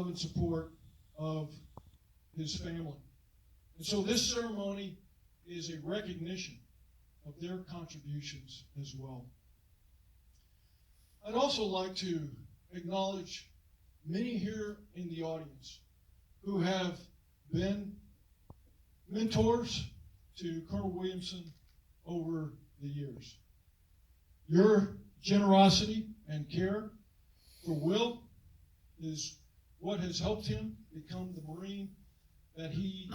love and support of his family. And so this ceremony is a recognition of their contributions as well. I'd also like to acknowledge many here in the audience who have been mentors to Colonel Williamson over the years. Your generosity and care for Will is what has helped him become the Marine that he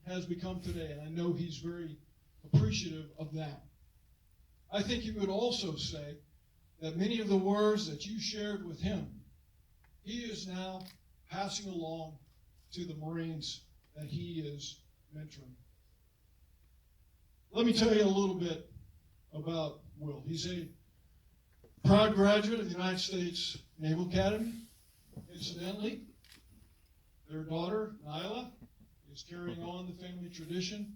has become today, and I know he's very appreciative of that. I think you would also say that many of the words that you shared with him, he is now passing along to the Marines that he is mentoring. Let me tell you a little bit about Will. He's a proud graduate of the United States Naval Academy. Incidentally, their daughter, Nyla, is carrying on the family tradition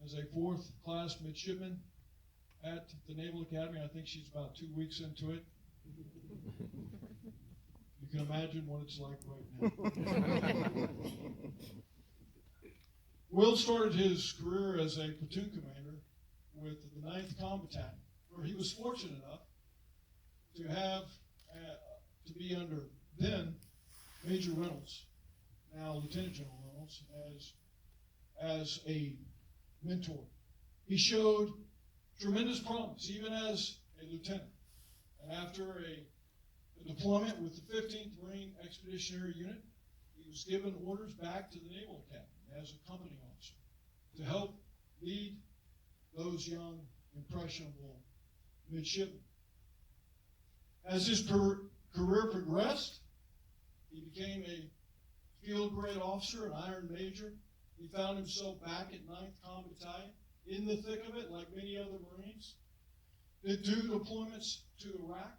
as a fourth-class midshipman at the Naval Academy. I think she's about 2 weeks into it. You can imagine what it's like right now. Will started his career as a platoon commander with the 9th Com Battalion, where he was fortunate enough to have to be under then Major Reynolds, now Lieutenant General Reynolds, as a mentor. He showed tremendous promise, even as a lieutenant. And after a deployment with the 15th Marine Expeditionary Unit, he was given orders back to the Naval Academy as a company officer to help lead those young, impressionable midshipmen. As his career progressed, he became a field grade officer, an Iron Major. He found himself back at 9th Com Battalion, in the thick of it, like many other Marines. Did 2 deployments to Iraq.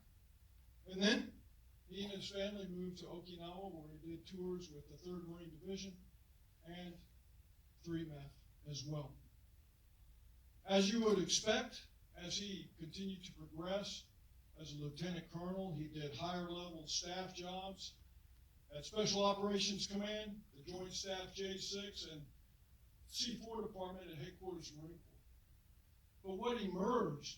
And then he and his family moved to Okinawa, where he did tours with the 3rd Marine Division and 3MEF as well. As you would expect, as he continued to progress as a lieutenant colonel, he did higher level staff jobs at Special Operations Command, the Joint Staff J6, and C4 Department at Headquarters Marine Corps. But what emerged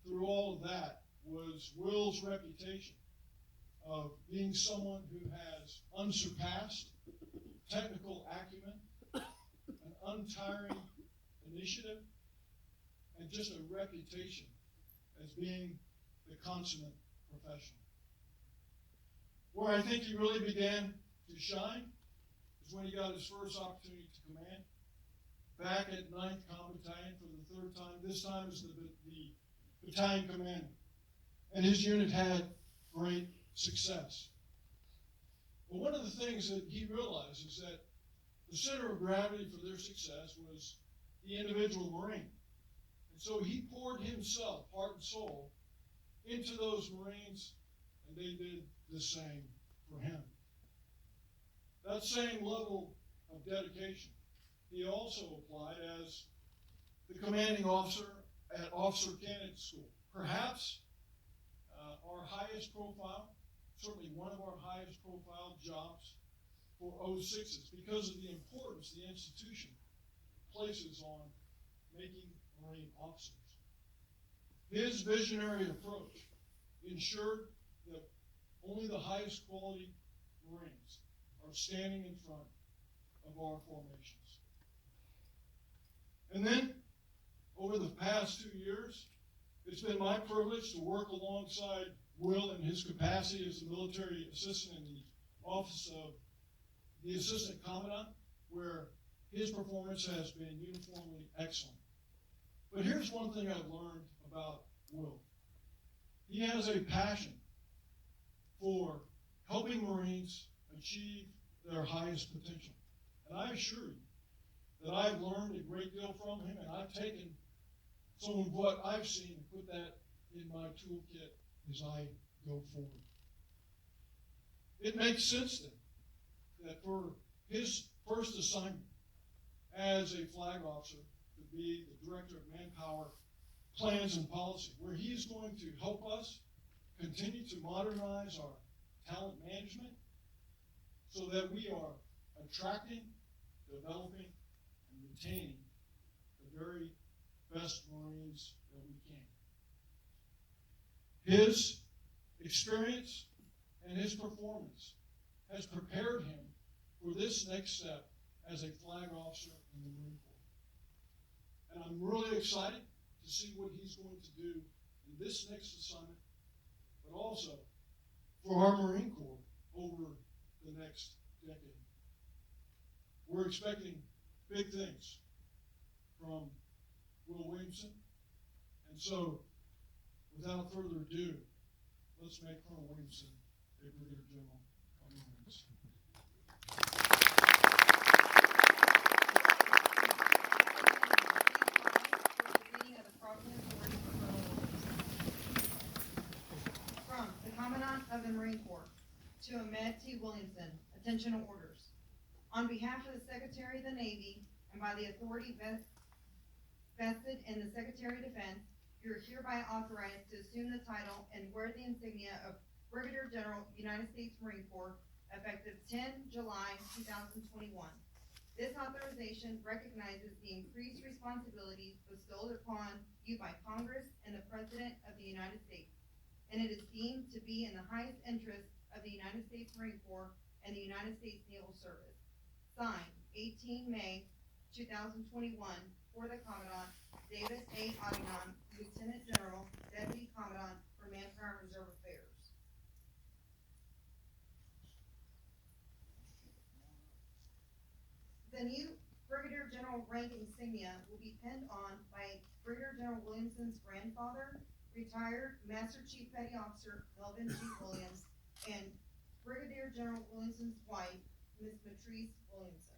through all of that was Will's reputation of being someone who has unsurpassed technical acumen, an untiring initiative, and just a reputation as being the consummate professional. Where I think he really began to shine is when he got his first opportunity to command, back at 9th Com Battalion for the 3rd time, this time as the battalion commander. And his unit had great success. But one of the things that he realized is that the center of gravity for their success was the individual Marine. And so he poured himself, heart and soul, into those Marines, and they did the same for him. That same level of dedication he also applied as the commanding officer at Officer Candidate School. Perhaps our highest profile, certainly one of our highest profile jobs for 06s, because of the importance the institution places on making Marine officers. His visionary approach ensured that only the highest quality Marines are standing in front of our formations. And then, over the past 2 years, it's been my privilege to work alongside Will in his capacity as the military assistant in the office of the assistant commandant, where his performance has been uniformly excellent. But here's one thing I've learned about Will. He has a passion for helping Marines achieve their highest potential. And I assure you that I've learned a great deal from him, and I've taken some of what I've seen and put that in my toolkit as I go forward. It makes sense then that for his first assignment as a flag officer to be the director of manpower plans and policy, where he's going to help us continue to modernize our talent management, so that we are attracting, developing, and retaining the very best Marines that we can. His experience and his performance has prepared him for this next step as a flag officer in the Marine Corps. And I'm really excited to see what he's going to do in this next assignment, but also for our Marine Corps over the next decade. We're expecting big things from Will Williamson. And so, without further ado, let's make Colonel Williamson a Brigadier General of the Marines. From the Commandant of the Marine Corps to Ahmed T. Williamson, attention orders. On behalf of the Secretary of the Navy and by the authority vested in the Secretary of Defense, you are hereby authorized to assume the title and wear the insignia of Brigadier General, United States Marine Corps, effective 10 July 2021. This authorization recognizes the increased responsibilities bestowed upon you by Congress and the President of the United States, and it is deemed to be in the highest interest of the United States Marine Corps and the United States Naval Service. Signed, 18 May 2021, for the Commandant, David A. Adignon, Lieutenant General, Deputy Commandant for Manpower and Reserve Affairs. The new Brigadier General rank insignia will be pinned on by Brigadier General Williamson's grandfather, retired Master Chief Petty Officer Melvin G. Williams, and Brigadier General Williamson's wife, Ms. Matrice Williamson.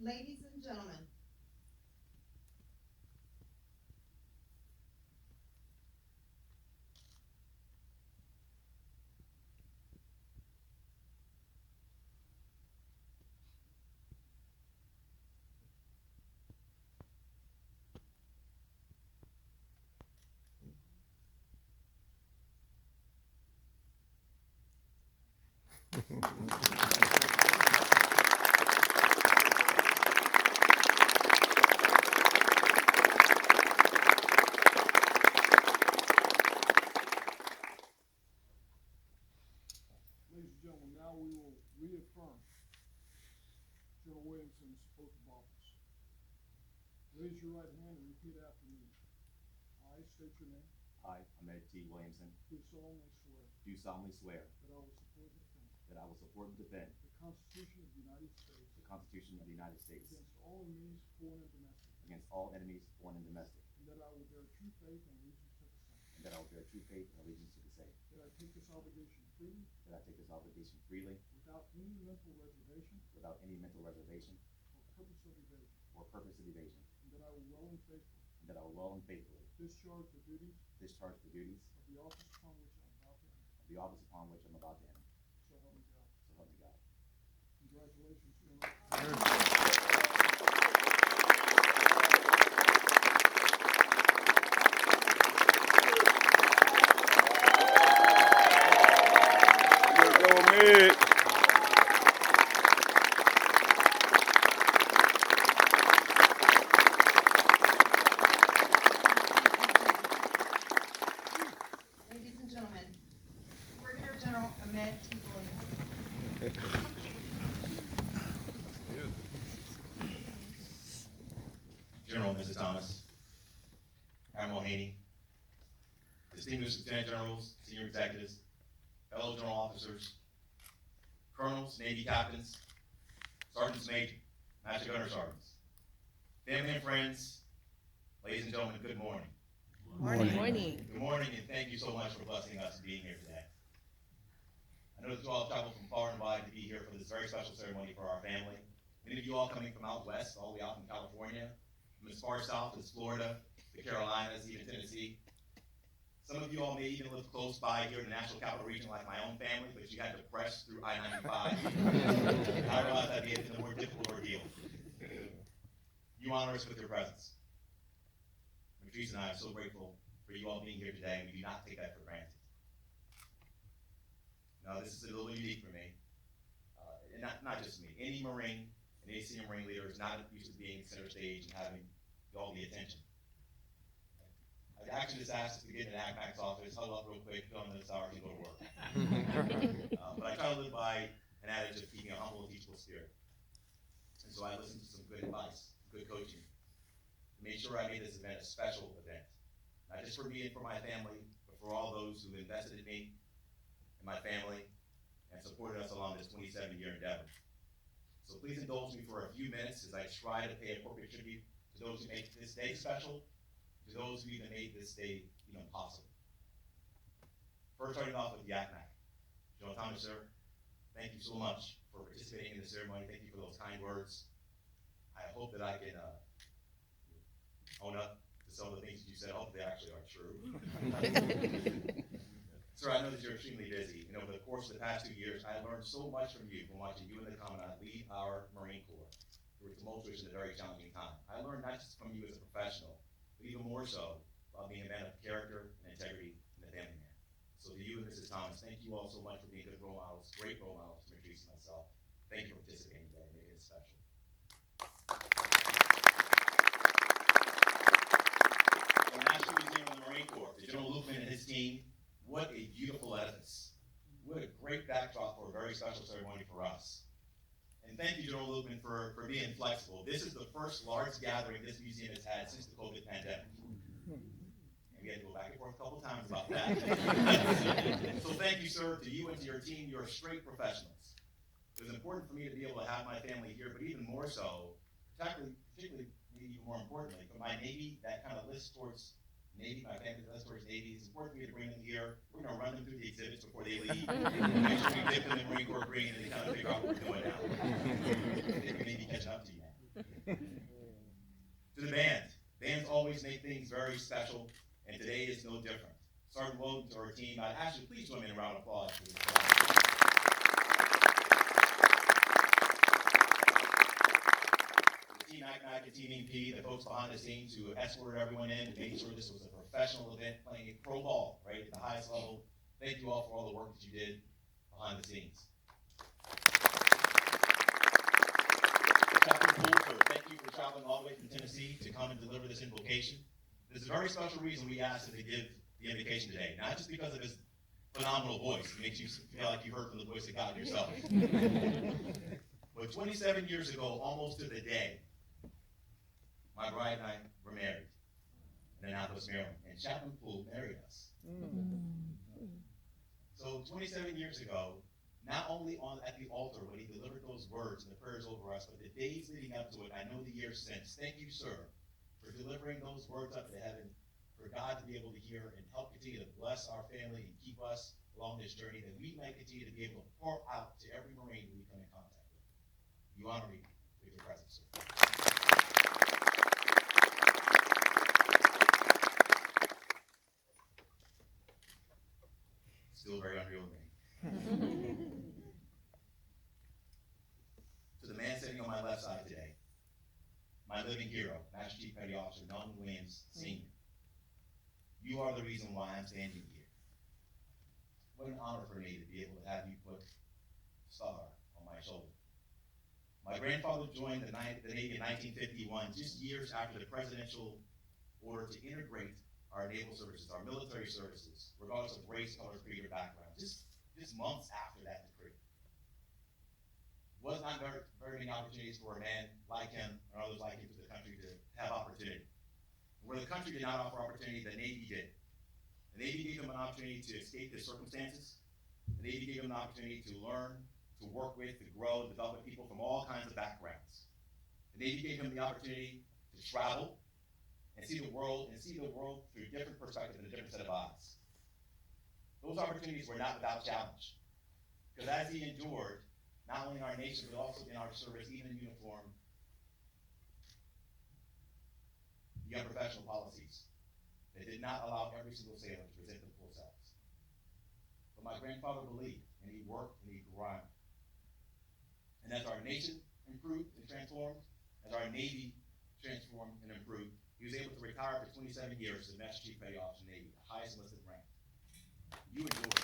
Ladies and gentlemen, now we will reaffirm General Williamson's oath of office. Raise your right hand and repeat after me. I state your name. I, Ahmed T. Williamson, Do solemnly swear do solemnly swear that I will support and defend that I will support and defend the Constitution of the United States the Constitution of the United States against all enemies, foreign and domestic, against all enemies, foreign and domestic, and that I will bear true faith and allegiance to the same. and that I will bear true faith and allegiance to the same, That I take this obligation freely, that I take this obligation freely, without any mental reservation without any mental reservation or purpose of evasion, or purpose of evasion, and that I will well and faithfully and that I will well and faithfully discharge the duties discharge the duties of the office upon which I am about to enter. of the office upon which I'm about to enter. So help me God. So help me God. Congratulations, General. ladies and gentlemen, Brigadier General Ahmed T. Williamson. General Mrs. Thomas, Admiral Haney, distinguished lieutenant generals, senior executives, fellow general officers, colonels, Navy captains, sergeants major, master gunner sergeants, family and friends, ladies and gentlemen, good morning. Morning. Good morning, and thank you so much for blessing us and being here today. I know that you all have traveled from far and wide to be here for this very special ceremony for our family Many of you all coming from out west, all the way out in California, from as far south as Florida, the Carolinas, even Tennessee. Some of you all may even live close by here in the National Capital Region like my own family, but you had to press through I-95. I realize that'd be a more difficult ordeal. You honor us with your presence. Patrice and I are so grateful for you all being here today, and we do not take that for granted. Now, this is a little unique for me, and not just me. Any Marine, and any senior Marine leader is not used to being center stage and having all the attention. I actually just asked to get in the ACMAC's office, huddle up real quick, go on this hour, and go to work. But I try to live by an adage of keeping a humble and teachable spirit. And so I listened to some good advice, good coaching, to make sure I made this event a special event. Not just for me and for my family, but for all those who invested in me and my family and supported us along this 27-year endeavor. So please indulge me for a few minutes as I try to pay appropriate tribute to those who make this day special, to those who even made this day even possible. First, starting off with the ACMAC. General Thomas, sir, thank you so much for participating in the ceremony. Thank you for those kind words. I hope that I can own up to some of the things that you said. Hopefully they actually are true. Sir, I know that you're extremely busy, and over the course of the past 2 years, I learned so much from you from watching you and the Commandant lead our Marine Corps through a tumultuous and a very challenging time. I learned not just from you as a professional, but even more so about being a man of character and integrity and a family man. So to you and Mrs. Thomas, thank you all so much for being good role models, great role models to Patrice and myself. Thank you for participating today and making it special. The National Museum of the Marine Corps, to General Lukeman and his team, what a beautiful edifice. What a great backdrop for a very special ceremony for us. And thank you, General Lukeman, for being flexible. This is the first large gathering this museum has had since the COVID pandemic. And we had to go back and forth a couple times about that. So thank you, sir, to you and to your team. You're straight professionals. It was important for me to be able to have my family here, but even more so, particularly even more importantly, for my Navy, that kind of list towards Navy, my family list towards Navy, it's important for me to bring them here. We're going to run them through the exhibits before they leave. Make sure we dip them in Marine Corps green and they kind of figure out what we're doing now. I think we may be catching up to you now. To the band. Bands always make things very special, and today is no different. Sergeant Williamson to our team, I'd ask you please join me in a round of applause for this. Team ACMAC and Team EP, the folks behind the scenes who escorted everyone in and made sure this was a professional event playing pro ball, right, at the highest level. Thank you all for all the work that you did behind the scenes. Captain Poole, thank you for traveling all the way from Tennessee to come and deliver this invocation. There's a very special reason we asked him to give the invocation today, not just because of his phenomenal voice. It makes you feel like you heard from the voice of God yourself. But 27 years ago, almost to the day, my bride and I were married in Annapolis, Maryland, and Chaplain Poole married us. So 27 years ago, not only at the altar when he delivered those words and the prayers over us, but the days leading up to it, I know the years since. Thank you, sir, for delivering those words up to heaven, for God to be able to hear and help continue to bless our family and keep us along this journey, that we might continue to be able to pour out to every Marine who we come in contact with. You honor me with your presence, sir. Still very unreal to me. To the man sitting on my left side today, my living hero, Master Chief Petty Officer Melvin Williams, Sr. You are the reason why I'm standing here. What an honor for me to be able to have you put a star on my shoulder. My grandfather joined the Navy in 1951, just years after the presidential order to integrate our naval services, our military services, regardless of race, color, creed, or background, just months after that decree. Was not very many opportunities for a man like him and others like him for the country to have opportunity. Where the country did not offer opportunity, the Navy did. The Navy gave him an opportunity to escape the circumstances. The Navy gave him an opportunity to learn, to work with, to grow, and develop people from all kinds of backgrounds. The Navy gave him the opportunity to travel and see the world through different perspectives and a different set of eyes. Those opportunities were not without challenge. Because as he endured, not only in our nation, but also in our service, even in uniform, the unprofessional policies that did not allow every single sailor to present their full selves. But my grandfather believed, and he worked and he grind. And as our nation improved and transformed, as our Navy transformed and improved, he was able to retire for 27 years as Master Chief Petty Officer Navy, the highest enlisted rank. You enjoy it.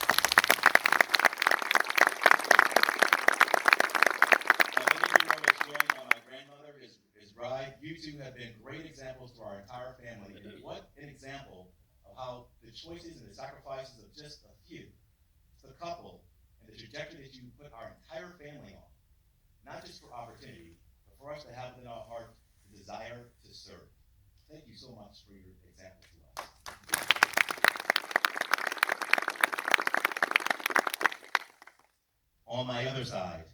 Many of you know this story about my grandmother, his bride. You two have been great examples to our entire family. And what an example of how the choices and the sacrifices of just a few, just a couple, and the trajectory that you put our entire family on, not just for opportunity, but for us to have within our heart the desire to serve. Thank you so much for your example to us. On my other side,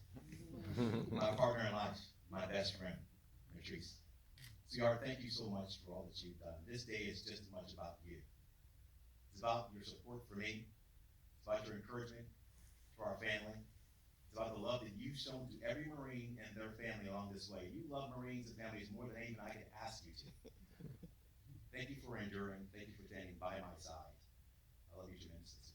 my partner in life, my best friend, Patrice. Sweetheart, thank you so much for all that you've done. This day is just as much about you. It's about your support for me. It's about your encouragement for our family. It's about the love that you've shown to every Marine and their family along this way. You love Marines and families more than even I could ask you to. Thank you for enduring. Thank you for standing by my side. I love you tremendously.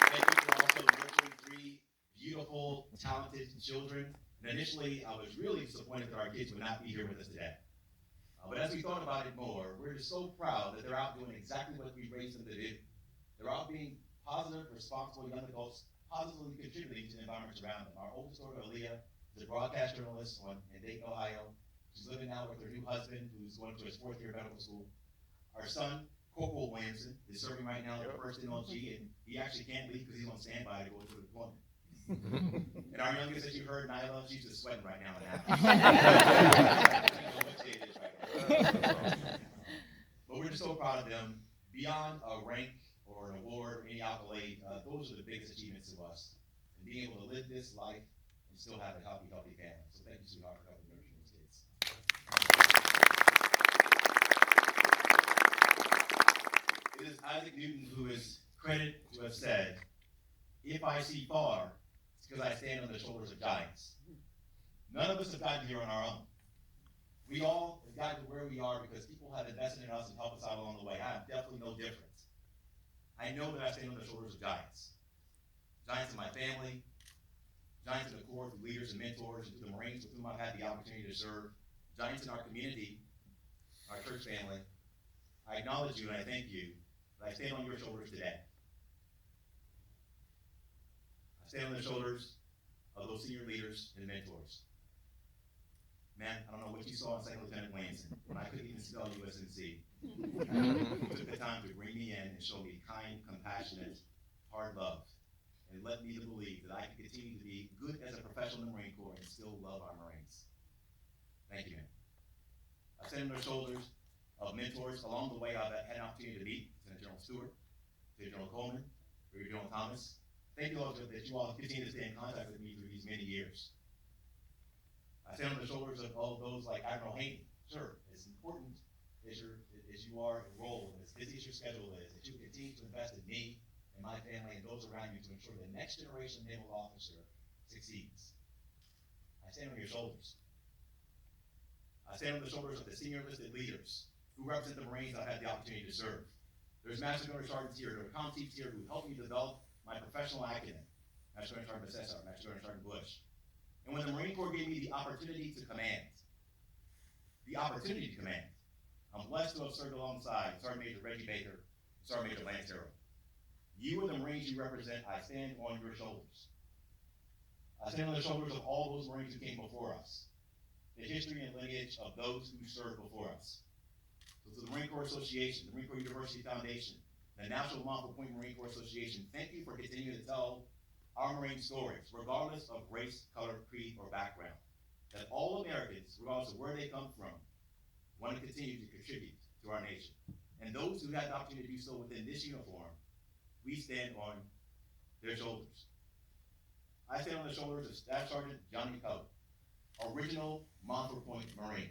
Thank you for also nurturing 3 beautiful, talented children. And initially, I was really disappointed that our kids would not be here with us today. But as we thought about it more, we're just so proud that they're out doing exactly what we raised them to do. They're out being positive, responsible young adults, positively contributing to the environment around them. Our oldest daughter, Aaliyah, is a broadcast journalist in Dayton, Ohio. She's living now with her new husband, who's going to his 4th year of medical school. Our son, Corporal Williamson, is serving right now in the 1st NLG, and he actually can't leave because he's on standby to go to the deployment. And our youngest, as you heard, Nyla, she's just sweating right now. I don't know what day it is right now. But we're just so proud of them. Beyond a rank or an award or any accolade, those are the biggest achievements to us. And being able to live this life and still have a healthy family. So thank you, sweetheart, for helping nurture those kids. It is Isaac Newton who is credited to have said, "If I see far, it's because I stand on the shoulders of giants." None of us have gotten here on our own. We all have gotten to where we are because people have invested in us and helped us out along the way. I am definitely no different. I know that I stand on the shoulders of giants. Giants in my family, giants in the Corps through leaders and mentors, and through the Marines with whom I've had the opportunity to serve, giants in our community, our church family. I acknowledge you and I thank you that I stand on your shoulders today. I stand on the shoulders of those senior leaders and mentors. Man, I don't know what you saw in Second Lieutenant Williamson, when I couldn't even spell USNC. You took the time to bring me in and show me kind, compassionate, hard love, and let me to believe that I can continue to be good as a professional in the Marine Corps and still love our Marines. Thank you, man. I stand on the shoulders of mentors. Along the way, I've had an opportunity to meet Lieutenant General Stewart, Lieutenant General Coleman, Brigadier General Thomas. Thank you all that you all continue to stay in contact with me through these many years. I stand on the shoulders of all those like Admiral Haney. Sure, as important as you are enrolled, and as busy as your schedule is, that you continue to invest in me and my family and those around you to ensure the next generation naval officer succeeds. I stand on your shoulders. I stand on the shoulders of the senior enlisted leaders who represent the Marines I've had the opportunity to serve. There's Master Gunner Sergeants here, there are comm chiefs here who helped me develop my professional acumen. Master Gunner Sergeant Cesar, Master Gunner Sergeant Bush. And when the Marine Corps gave me the opportunity to command, I'm blessed to have served alongside Sergeant Major Reggie Baker and Sergeant Major Lance Harrell. You and the Marines you represent, I stand on your shoulders. I stand on the shoulders of all those Marines who came before us, the history and lineage of those who served before us. So to the Marine Corps Association, the Marine Corps University Foundation, the National Monmouth Point Marine Corps Association, thank you for continuing to tell our Marine stories, regardless of race, color, creed, or background. That all Americans, regardless of where they come from, want to continue to contribute to our nation. And those who had the opportunity to do so within this uniform, we stand on their shoulders. I stand on the shoulders of Staff Sergeant Johnny Coe, original Monmouth Point Marine.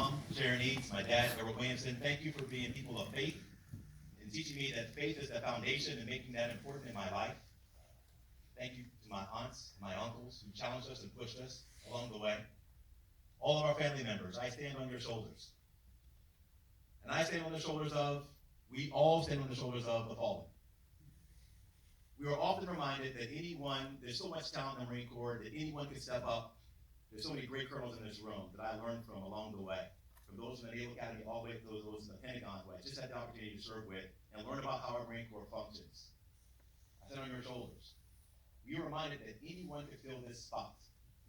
mom, Sharon Eads, my dad, Edward Williamson, thank you for being people of faith and teaching me that faith is the foundation and making that important in my life. Thank you to my aunts, my uncles, who challenged us and pushed us along the way. All of our family members, I stand on your shoulders. And I stand on the shoulders of, we all stand on the shoulders of the fallen. We are often reminded that there's so much talent in the Marine Corps that anyone can step up. There's so many great colonels in this room that I learned from along the way. From those in the Naval Academy all the way to those in the Pentagon, who I just had the opportunity to serve with and learn about how our Marine Corps functions. I stand on your shoulders. We are reminded that anyone could fill this spot.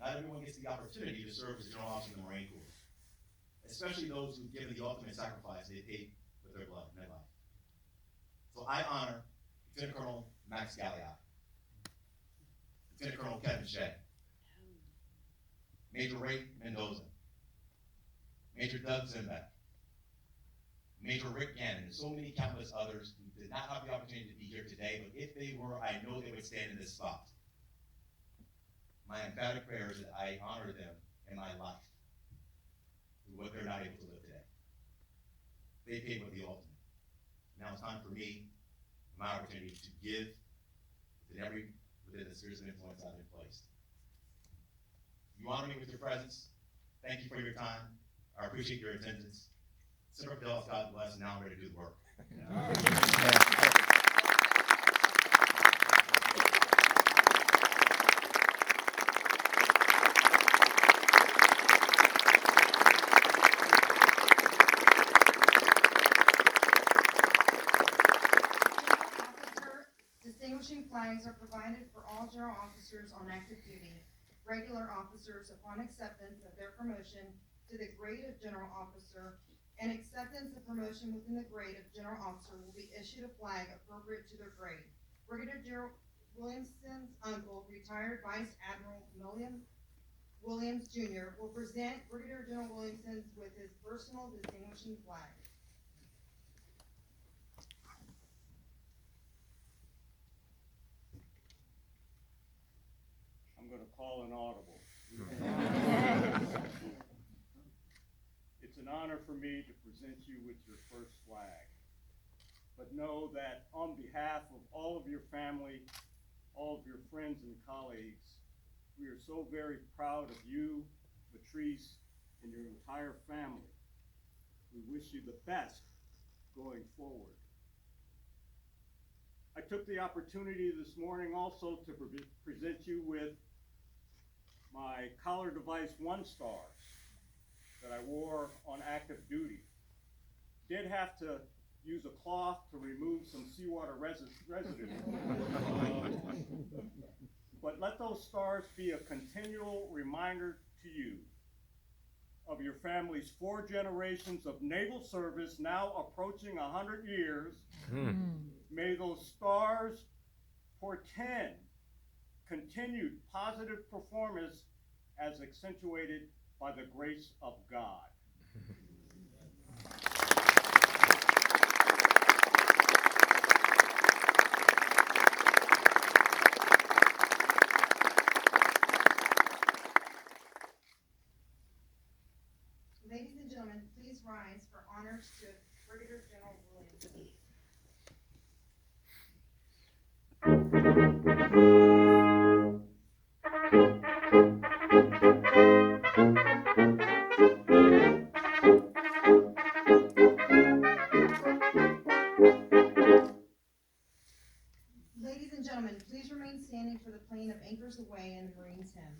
Not everyone gets the opportunity to serve as General Officer in the Marine Corps, especially those who've given the ultimate sacrifice they paid with their blood and their life. So I honor Lieutenant Colonel Max Galliot, Lieutenant Colonel Kevin Shea, Major Ray Mendoza, Major Doug Zimbeck, Major Rick Gannon, and so many countless others who did not have the opportunity to be here today, but if they were, I know they would stand in this spot. My emphatic prayer is that I honor them in my life through what they're not able to live today. They paid with the ultimate. Now it's time for me, my opportunity to give within the spheres of influence I've been placed. You honor me with your presence. Thank you for your time. I appreciate your attendance. Semper Fidelis, God bless, and now I'm ready to do the work. Distinguishing flags are provided for all general officers on active duty. Regular officers, upon acceptance of their promotion to the grade of general officer and acceptance of promotion within the grade of general officer, will be issued a flag appropriate to their grade. Brigadier General Williamson's uncle, retired Vice Admiral Williams Jr., will present Brigadier General Williamson with his personal distinguishing flag. I'm going to call an audible. It's an honor for me to present you with your first flag. But know that on behalf of all of your family, all of your friends and colleagues, we are so very proud of you, Patrice, and your entire family. We wish you the best going forward. I took the opportunity this morning also to present you with my collar device 1 stars that I wore on active duty. Did have to use a cloth to remove some seawater residue. But let those stars be a continual reminder to you of your family's 4 generations of naval service, now approaching 100 years. May those stars portend continued positive performance as accentuated by the grace of God. Ladies and gentlemen, please rise for honors to Brigadier General Williamson. Ladies and gentlemen, please remain standing for the playing of Anchors Aweigh and the Marines Hymn.